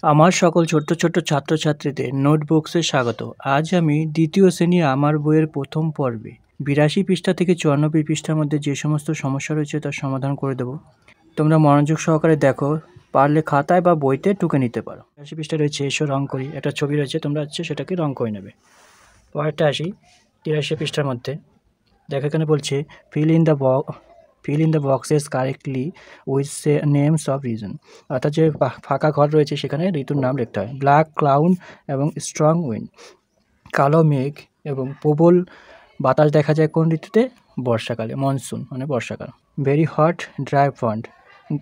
আমার সকল ছোট্ট ছোট্ট ছাত্রছাত্রীদের নোটবুকসে স্বাগত। আজ আমি দ্বিতীয় শ্রেণী আমার বইয়ের প্রথম পর্বে ৮২ পৃষ্ঠা থেকে ৯৪ পৃষ্ঠার মধ্যে যে সমস্ত সমস্যা রয়েছে তার সমাধান করে দেব। তোমরা মনোযোগ সহকারে দেখো, পারলে খাতায় বা বইতে টুকে নিতে পারো। ৮২ পৃষ্ঠা রয়েছে এসো রং করি, একটা ছবি রয়েছে, তোমরা হচ্ছে সেটাকে রং করে নেবে। পরেরটা আসি ৮৩ পৃষ্ঠার মধ্যে, দেখো এখানে বলছে feel in the boxes correctly with names of reason. অর্থাৎ যে ফাঁকা ঘর রয়েছে সেখানে ঋতুর নাম লিখতে হয়। ব্ল্যাক ক্লাউড এবং স্ট্রং উইন্ড, কালো মেঘ এবং প্রবল বাতাস দেখা যায় কোন ঋতুতে? বর্ষাকালে, মনসুন মানে বর্ষাকাল। ভেরি হট ড্রাই পন্ড,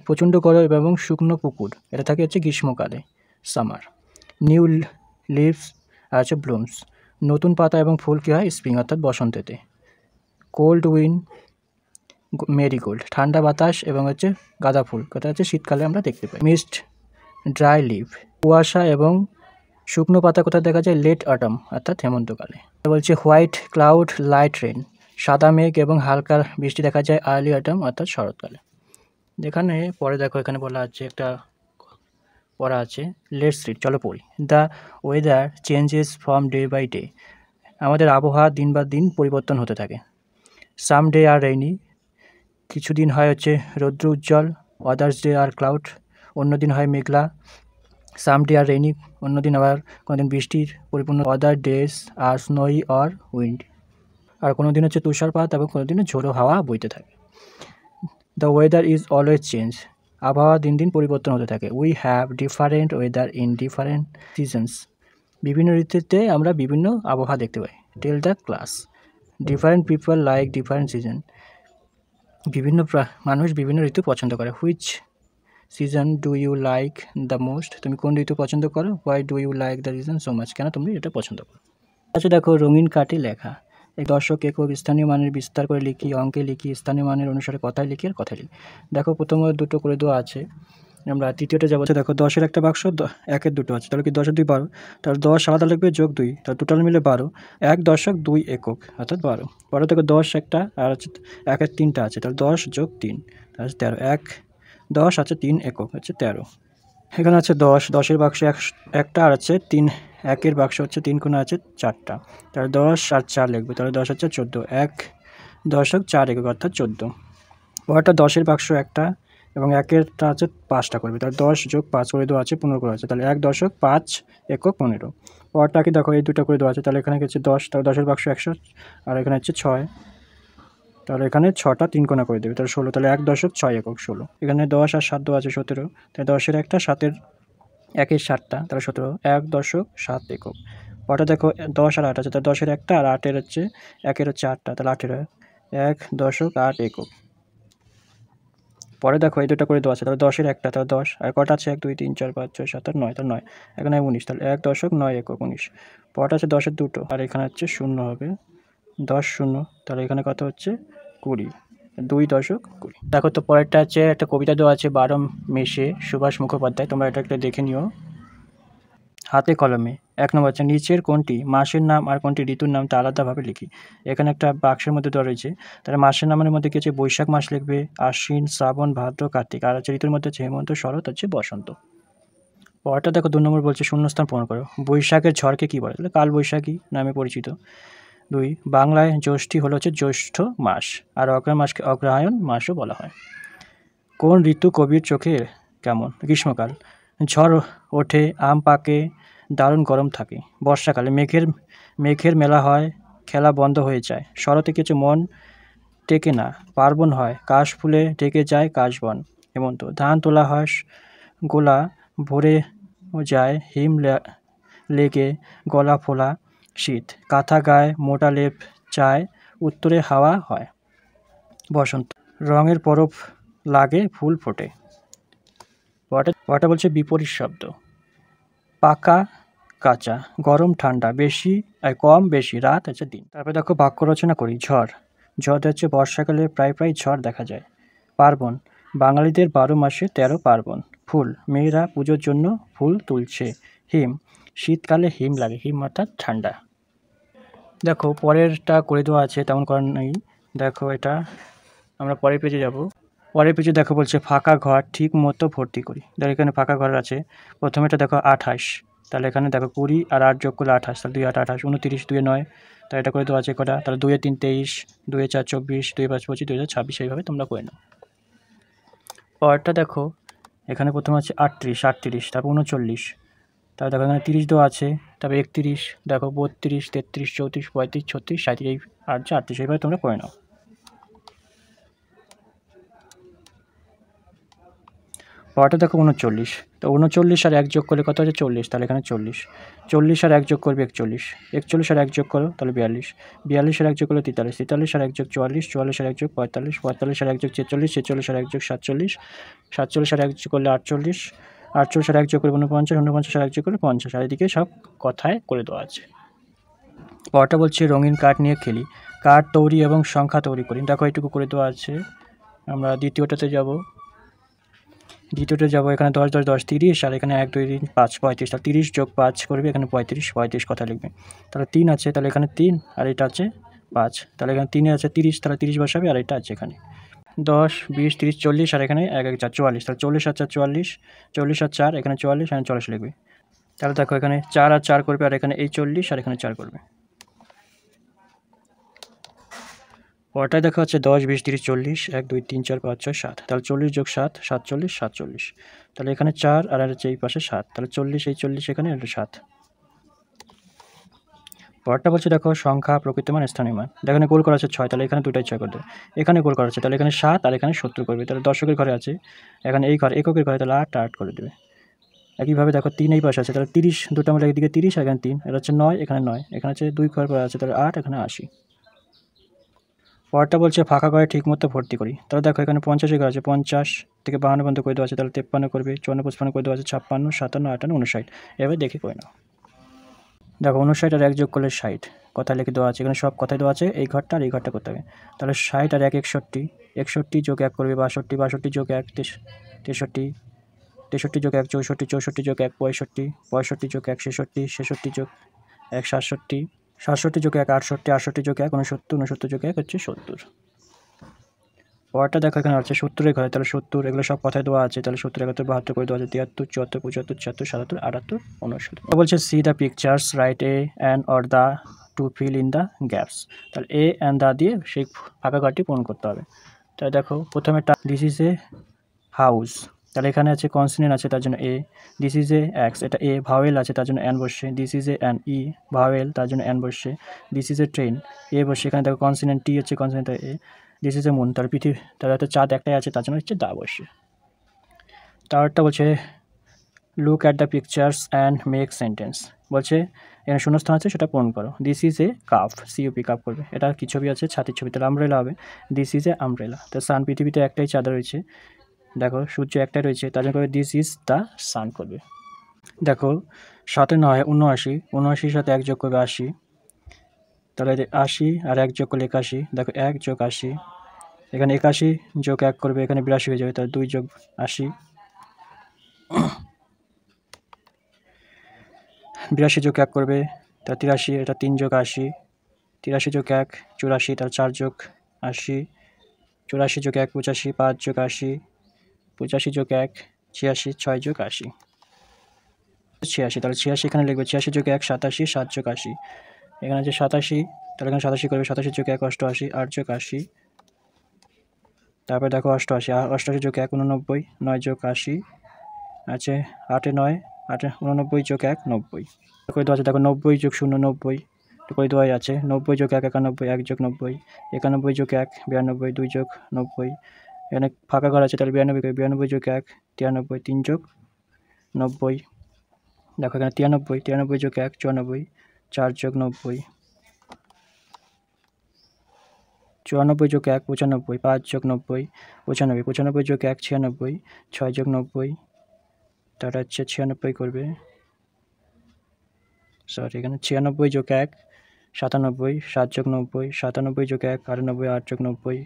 প্রচণ্ড গরম এবং শুকনো পুকুর, এটা থাকে হচ্ছে গ্রীষ্মকালে, সামার। নিউ লিভস আর হচ্ছে ব্লুমস, নতুন পাতা এবং ফুল কী হয়? স্প্রিং অর্থাৎ বসন্তেতে। কোল্ড উইন্ড, মেরিগোল্ড, ঠান্ডা বাতাস এবং হচ্ছে গাঁদা ফুল, কথা হচ্ছে শীতকালে আমরা দেখতে পাই। মিস্ট, ড্রাই লিভ, কুয়াশা এবং শুকনো পাতা কোথায় দেখা যায়? লেট অটম অর্থাৎ হেমন্তকালে। বলছে হোয়াইট ক্লাউড লাইট রেন, সাদা মেঘ এবং হালকা বৃষ্টি দেখা যায় আর্লি অটম অর্থাৎ শরৎকালে। যেখানে পরে দেখো এখানে বলা আছে, একটা পড়া আছে, লেটস রিড, চলো পড়ি। The weather changes from day by day, আমাদের আবহাওয়া দিন বা দিন পরিবর্তন হতে থাকে। সাম ডে আর রেইনি, কিছু দিন হয় হচ্ছে রৌদ্র উজ্জ্বল। আদার্স ডে আর ক্লাউড, অন্য দিন হয় মেঘলা। সাম ডে আর রেইনি, অন্য দিন আবার কোনোদিন বৃষ্টির পরিপূর্ণ। আদার ডেজ আর স্নোই অর উইন্ড, আর কোনো দিন হচ্ছে তুষারপাত এবং কোনো দিন ঝোড়ো হাওয়া বইতে থাকে। The weather is always change, আবহাওয়া দিন দিন পরিবর্তন হতে থাকে। We have different weather in different seasons, বিভিন্ন ঋতুতে আমরা বিভিন্ন আবহাওয়া দেখতে পাই। Tell the class, different people like different season, বিভিন্ন মানুষ বিভিন্ন ঋতু পছন্দ করে। Which season do you like the most, তুমি কোন ঋতু পছন্দ করো? Why do you like the reason so much, কেন তুমি এটা পছন্দ করো? আচ্ছা দেখো, রঙিন কাঠে লেখা, এক দর্শক একক স্থানীয় মানের বিস্তার করে লিখি, অঙ্কে লিখি, স্থানীয় মানের অনুসারে কথায় লিখি আর কথায় লিখি। দেখো প্রথমে দুটো করে দেওয়া আছে, আমরা তৃতীয়টা যাবো। দেখো 10-এর একটা বাক্স, 1-এর দুটো আছে, তাহলে কি 10 আর 2 12, তাহলে 10 আলাদা লিখবে যোগ 2, তাহলে টোটাল মিলে 12। 1 দশক 2 একক অর্থাৎ 12। পরে দেখো 10 একটা আর হচ্ছে 1-এর 3টা আছে, তাহলে 10 যোগ 3 তাহলে 13। 1 10 আছে 3 একক হচ্ছে 13। এখানে আছে 10, 10-এর বাক্স একটা আর আছে 3, 1-এর বাক্স হচ্ছে 3 কোণা আছে 4টা, তাহলে 10 আর 4 লিখবে, তাহলে 10 হচ্ছে 14। 1 দশক 4 একক অর্থাৎ 14। পরেরটা 10-এর বাক্স একটা এবং 1-এরটা আছে 5টা করবে, তাহলে 10 যোগ 5 করে দেওয়া আছে 15 করে আছে, তাহলে 1 দশক 5 একক 15। পরেরটাকে দেখো এই দুটো করে দেওয়া আছে, তাহলে এখানে হচ্ছে 10, তাহলে 10-এর বাক্স 100 আর এখানে হচ্ছে 6, তাহলে এখানে 6টা 3 কোণা করে দেবে, তাহলে 16, তাহলে 1 দশক 6 একক 16। এখানে 10 আর 7 দেওয়া আছে 17, তাহলে 10-এর একটা 7-এর 1-এর 7টা, তাহলে 17। 1 দশক 7 একক। পরটা দেখো 10 আর 8 আছে, তাহলে 10-এর একটা আর 8-এর হচ্ছে 1-এর হচ্ছে 8টা, তাহলে 8-এর 1 দশক 8 একক। পরে দেখো এই দুটো করে দেওয়া আছে, তাহলে 10-এর একটা, তাহলে 10 আর কটা আছে 1 2 3 4 5 6 7 8 9, তাহলে 9, এখানে 19, তাহলে 1 দশক 9 একক 19। পরটা আছে 10-এর দুটো আর এখানে হচ্ছে 0 হবে, 10 0, তাহলে এখানে কত হচ্ছে 20, 2 দশক 20। দেখো তো পরেরটা আছে একটা কবিতা দেওয়া আছে 12 মেশে, সুভাষ মুখোপাধ্যায়, তোমরা এটা একটা দেখে নিও হাতে কলমে। 1 নম্বর হচ্ছে নিচের কোনটি মাসের নাম আর কোনটি ঋতুর নাম তা আলাদাভাবে লিখি। এখানে একটা বাক্সের মধ্যে দেওয়া রয়েছে, তাহলে মাসের নামের মধ্যে কি হচ্ছে? বৈশাখ মাস লিখবে, আশ্বিন, শ্রাবণ, ভাদ্র, কার্তিক। আর হচ্ছে ঋতুর মধ্যে হচ্ছে হেমন্ত, শরৎ, হচ্ছে বসন্ত। পরটা দেখো 2 নম্বর বলছে শূন্যস্থান পূরণ করো। বৈশাখের ঝড়কে কী বলে? তাহলে কালবৈশাখী নামে পরিচিত। 2 বাংলায় জ্যৈষ্ঠী হলো হচ্ছে জ্যৈষ্ঠ মাস, আর অগ্রহায়ণ মাসকে অগ্রহায়ণ মাসও বলা হয়। কোন ঋতু কবির চোখে কেমন? গ্রীষ্মকাল, ঝড় ওঠে, আম পাকে, দারুণ গরম থাকে। বর্ষাকালে মেঘের মেলা হয়, খেলা বন্ধ হয়ে যায়। শরতে কিছু মন টেকে না, পার্বণ হয়, কাশ ফুলে ঢেকে যায় কাশবন। হেমন্ত, ধান তোলা হয়, গোলা ভরে যায়, হিম লেগে গলা ফোলা। শীত, কাঁথা গায়ে, মোটা লেপ চায়, উত্তরে হাওয়া হয়। বসন্ত, রঙের পরব লাগে, ফুল ফোটে। পরটা বলছে বিপরীত শব্দ, পাকা কাঁচা, গরম ঠান্ডা, বেশি কম বেশি, রাত হচ্ছে দিন। তারপরে দেখো বাক্য রচনা করি। ঝড় হচ্ছে বর্ষাকালে প্রায় প্রায় ঝড় দেখা যায়। পার্বণ, বাঙালিদের 12 মাসে 13 পার্বণ। ফুল, মেয়েরা পুজোর জন্য ফুল তুলছে। হিম, শীতকালে হিম লাগে, হিম অর্থাৎ ঠান্ডা। দেখো পরেরটা করে দেওয়া আছে, তেমন করার নেই। দেখো এটা আমরা পরের পেজে যাব। পরের পেজে দেখো বলছে ফাঁকা ঘর ঠিক মতো ভর্তি করি। দেখো এখানে ফাঁকা ঘর আছে। প্রথমেটা দেখো 28, তাহলে এখানে দেখো 20 আর 8 যোগ করলে 28, তাহলে 2 8 28, 29, 2 9, তাহলে এটা করে দেওয়া আছে কটা, তাহলে 2 3 23, 2 4 24, 2 5 25, 2 26, এইভাবে তোমরা করে নাও। পরেরটা দেখো এখানে প্রথমে আছে 38, 38, তারপর 39, তারপর দেখো এখানে 30 দেওয়া আছে, তারপর 31, দেখো 32, 33, 34, 35, 36, 37, এই 8 38, এইভাবে তোমরা করে নাও। পরেরটা দেখো 39, তো 39 আর 1 যোগ করলে কত হচ্ছে 40, তাহলে এখানে 40, 40 আর 1 যোগ করবে 41, 41 আর 1 যোগ করো তাহলে 42, 42 আর 1 যোগ করলে 43, 43 আর 1 যোগ 44, 44 আর 1 যোগ 45, 45 আর 1 যোগ 46, 46 আর 1 যোগ 47, 47 আর 1 যোগ করলে 48, 48 আর 1 যোগ করলে 49, 49 আর 1 যোগ করলে 50, আর এদিকে সব কথায় করে দেওয়া আছে। পরটা বলছে রঙিন কার্ড নিয়ে খেলি, কার্ড তৈরি এবং সংখ্যা তৈরি করি। দেখো এইটুকু করে দেওয়া আছে। আমরা দ্বিতীয়টাতে যাব, এখানে 10 10 10 30, আর এখানে 1 2 3 5 35, তাহলে 30 যোগ 5 করবে, এখানে 35 35 কথা লিখবে। তাহলে 3 আছে, তাহলে এখানে 3 আর এটা আছে 5, তাহলে এখানে 3 আছে 30, তাহলে 30 বসাবে, আর এটা আছে এখানে 10 20 30 40, আর এখানে 1 1 4 44, তাহলে 40 আর 4 44, 40 আর 4 এখানে 44, এখানে 44 লিখবে। তাহলে দেখো এখানে 4 আর 4 করবে, আর এখানে এই 40, আর এখানে 4 করবে। পরটায় দেখা হচ্ছে 10 20 30 40, 1 2 3 4 5 6 7, তাহলে 40 যোগ 7 47, 47, তাহলে এখানে 4 আর হচ্ছে এই পাশে 7, তাহলে 40 এই 40 এখানে, এটা 7। পরটা বলছে দেখো সংখ্যা প্রকৃত মান স্থানীয় মান। দেখো এখানে গোল করা আছে 6, তাহলে এখানে দুটাই 6 করে দেবে। এখানে গোল করা আছে, তাহলে এখানে 7 আর এখানে 70 করবে, তাহলে দশকের ঘরে আছে, এখানে এই ঘর এককের ঘরে, তাহলে 8 8 করে দেবে। একইভাবে দেখো 3 এই পাশে আছে, তাহলে 30 দুটো আমরা একদিকে 30, এখানে 3, এটা হচ্ছে 9, এখানে 9, এখানে হচ্ছে 2 ঘর করা আছে, তাহলে 8, এখানে 80। পরেরটা বলছে ফাঁকা ঘরে ঠিকমতো ভর্তি করি। তাহলে দেখো এখানে 50 ঘর আছে, 50 থেকে 52 পর্যন্ত করে দেওয়া আছে, তাহলে 53 করবে, 54 55 করে দেওয়া আছে, 56 57 58 59, এভাবে দেখে করে নাও। দেখো 59 আর 1 যোগ করলে 60, কথা লিখে দেওয়া আছে, এখানে সব কথাই দেওয়া আছে, এই ঘরটা আর এই ঘরটা করতে হবে। তাহলে 60 আর 1 61, 61 যোগ 1 করবে 62, 62 যোগ 1 63, 63 যোগ 1 64, 64 যোগ 1 65, 65 যোগ 1 66, 66 যোগ 1 67, 67 যোগ 1 68, 68 যোগ 1 69, 69 যোগ 1 হচ্ছে 70। পরেরটা দেখো এখানে আছে 70 ঘরে, তাহলে 70 এগুলো সব কথায় দেওয়া আছে, তাহলে 70 71 72 করে দেওয়া আছে, 73 74 75 76 77 78 69। বলছে see the pictures, write a and or the to fill in the gaps. তাহলে এ অ্যান্ড দ্য দিয়ে সেই ফাঁকা ঘরটি পূরণ করতে হবে। তাহলে দেখো প্রথমে দিস ইজ এ হাউস, তাহলে এখানে আছে কনসোনেন্ট আছে, তার জন্য এ। দিস ইজ এ এক্স, এটা এ। ভাওয়েল আছে, তার জন্য অ্যান বসছে। This is a an E, vowel, তার জন্য অ্যান বসছে। দিস ইজ এ ট্রেন, এ বসছে, এখানে দেখো কনসোনেন্ট টি হচ্ছে consonant A. This is a moon, তার পৃথিবী, তার হয়তো চাঁদ একটাই আছে, তার জন্য হচ্ছে দা বসছে। তারটা বলছে look at the pictures and make sentence. বলছে এখানে শূন্যস্থান আছে, সেটা পূরণ করো। This is a cup, COP cup করবে। এটা কি ছবি আছে? ছাতির ছবি, তাহলে আমব্রেলা হবে। দিস ইজ এ আমব্রেলা, তো সান, পৃথিবীতে একটাই চাঁদ রয়েছে, দেখো সূর্য একটাই রয়েছে, তার জন্য করবে দিস ইজ দ্য সান করবে। দেখো 7 9 79, 79 সাথে 1 যোগ করবে 80, তাহলে 80 আর 1 যোগ করলে 81, দেখো 1 যোগ 80, এখানে 81 যোগ 1 করবে, এখানে 82 হয়ে যাবে, তাহলে 2 যোগ 80, 82 যোগ 1 করবে, তা 83, এটা 3 যোগ 80, 83 যোগ 1 84, তার 4 যোগ 80, 84 যোগ 1 85, 5 যোগ 80, 85 যোগ 1 86, 6 যোগ 80, 86, তাহলে 86 এখানে লিখবে। 86 যোগ 1 87, 7 যোগ 80, এখানে আছে 87, তাহলে এখানে 87 করবে। 87 যোগ 1 88, 8 যোগ 80, তারপরে দেখো 88, 88 যোগ 1 89, 9 যোগ 80 আছে, 8 9 8 89 যোগ 1 90 করে দেওয়া আছে। দেখো 90 যোগ 0 90 করে দেওয়াই আছে। 90 যোগ 1 91, 1 যোগ 90, 91 যোগ 1 92, 2 যোগ 90, এখানে ফাঁকা ঘর আছে, তাহলে 92 করে। 92 যোগ 1 93, 3 যোগ 90, দেখো এখানে 93, 93 যোগ 1 94, 4 যোগ 90, 94 যোগ 1 95, 5 যোগ 90 95, 95 যোগ 1 96, 6 যোগ 90, তার হচ্ছে 96 করবে। সরি, এখানে 96 যোগ 1 97, 7 যোগ 90, 97 যোগ 1 98, 8 যোগ 90,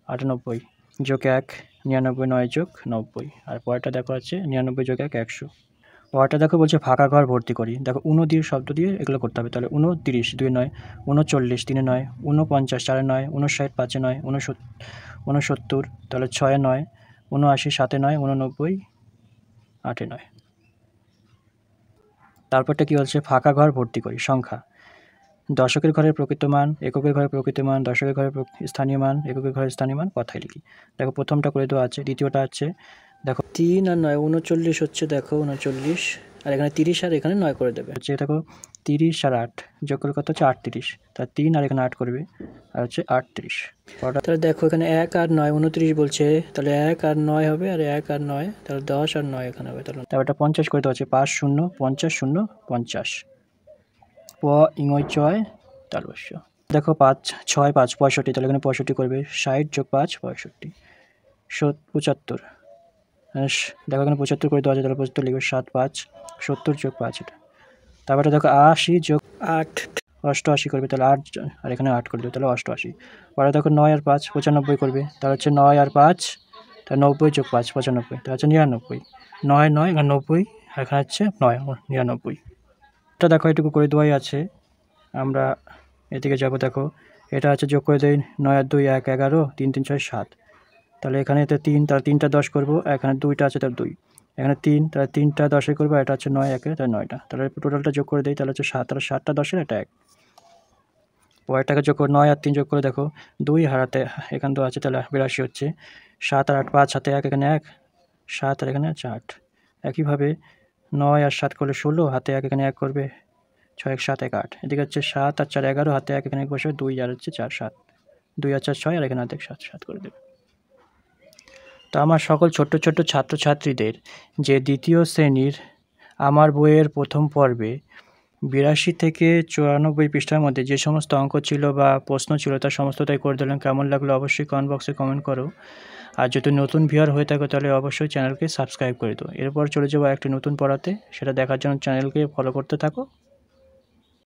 98 যোগ 1 99, 9 যোগ 90, আর পরেরটা দেখো আছে 99 যোগ 1 100। পরেরটা দেখো বলছে ফাঁকা ঘর ভর্তি করি। দেখো 'উনো' দিয়ে শব্দ দিয়ে এগুলো করতে হবে। তাহলে 29, 2 এ 9, 39, 3 এ 9, 49, 4 এ 9, 59, 5 এ 9, 69, তাহলে 6 এ 9, 79, 7 এ 9, 89, 8 এ 9। তারপরটা কি বলছে? ফাঁকা ঘর ভর্তি করি। সংখ্যা: দশকের ঘরের প্রকৃত মান, এককের ঘরের প্রকৃত মান, দশকের ঘরের স্থানীয় মান, এককের ঘরের স্থানীয় মান কথায় লিখি। দেখো প্রথমটা করে দেওয়া আছে, দ্বিতীয়টা আছে দেখো 3 আর 9, 39 হচ্ছে, দেখো 39, আর এখানে 30 আর এখানে 9 করে দেবে। হচ্ছে দেখো 30 আর 8 যোগ করলে কত হচ্ছে? 38। তার 3 আর এখানে 8 করবে, আর হচ্ছে 38। তাহলে দেখো এখানে 1 আর 9, 29 বলছে, তাহলে 1 আর 9 হবে, আর 1 আর 9, তাহলে 10 আর 9 এখানে হবে। তাহলে এটা 50 করে দেওয়া আছে, 5 0 50 0 50। প ইংয় চয় তালবস্য। দেখো 5 6 5 65, তাহলে এখানে 65 করবে, 60 যোগ 5 65, 75। দেখো এখানে 75 করে দেওয়া আছে, তাহলে 75 লিখবে, 7 5 70 যোগ 5 এটা। তারপরে দেখো 80 যোগ 8 88 করবে, তাহলে 8 আর এখানে 8 করে দেবে, তাহলে 88। পরে দেখো 9 আর 5 95 করবে, তাহলে হচ্ছে 9 আর 5, তাহলে 90 যোগ 5 95, তাহলে হচ্ছে 99। 9 9 আর 90, আর এখানে হচ্ছে 9 99। এটা দেখো এটুকু করে দেওয়াই আছে। আমরা এদিকে যাব, দেখো এটা আছে, যোগ করে দেই 9 আর 2 1 11, 3 3 6 7। তাহলে এখানে 3, তাহলে 3টা 10 করবো, এখানে 2টা আছে, তাহলে 2, এখানে 3, তাহলে 3টা 10-এ করবো, এটা হচ্ছে 9 1, তাহলে 9টা, তাহলে টোটালটা যোগ করে দিই, তাহলে হচ্ছে 7, তাহলে 7টা 10-এর, এটা 1। পরেরটাকে যোগ করে 9 আর 3 যোগ করে দেখো 2 হারাতে এখানে তো আছে, তাহলে 82 হচ্ছে। 7 আর 8 5 হাতে 1, এখানে 1, 7 আর এখানে হচ্ছে 8। একইভাবে 9 আর 7 করলে 16, হাতে 1, এখানে 1 করবে, 6 1 7 1 8। এদিকে হচ্ছে 7 আর 4 11, হাতে 1, এখানে বসবে 2, আর হচ্ছে 4 7, 2 আর 4 6, আর এখানে হাতে 7 7 করে দেবে। তো আমার সকল ছোট্ট ছোট্ট ছাত্রছাত্রীদের যে দ্বিতীয় শ্রেণীর আমার বইয়ের প্রথম পর্বে 82 থেকে 94 পৃষ্ঠার মধ্যে যে সমস্ত অঙ্ক ছিল বা প্রশ্ন ছিল, তার সমস্তটাই করে দিলাম। কেমন লাগলো অবশ্যই কমেন্ট বক্সে কমেন্ট করো। আর যদি নতুন ভিউয়ার হয়ে থাকো তাহলে অবশ্যই চ্যানেলকে সাবস্ক্রাইব করে দিও। এরপর চলে যাবো একটি নতুন পড়াতে, সেটা দেখার জন্য চ্যানেলকে ফলো করতে থাকো।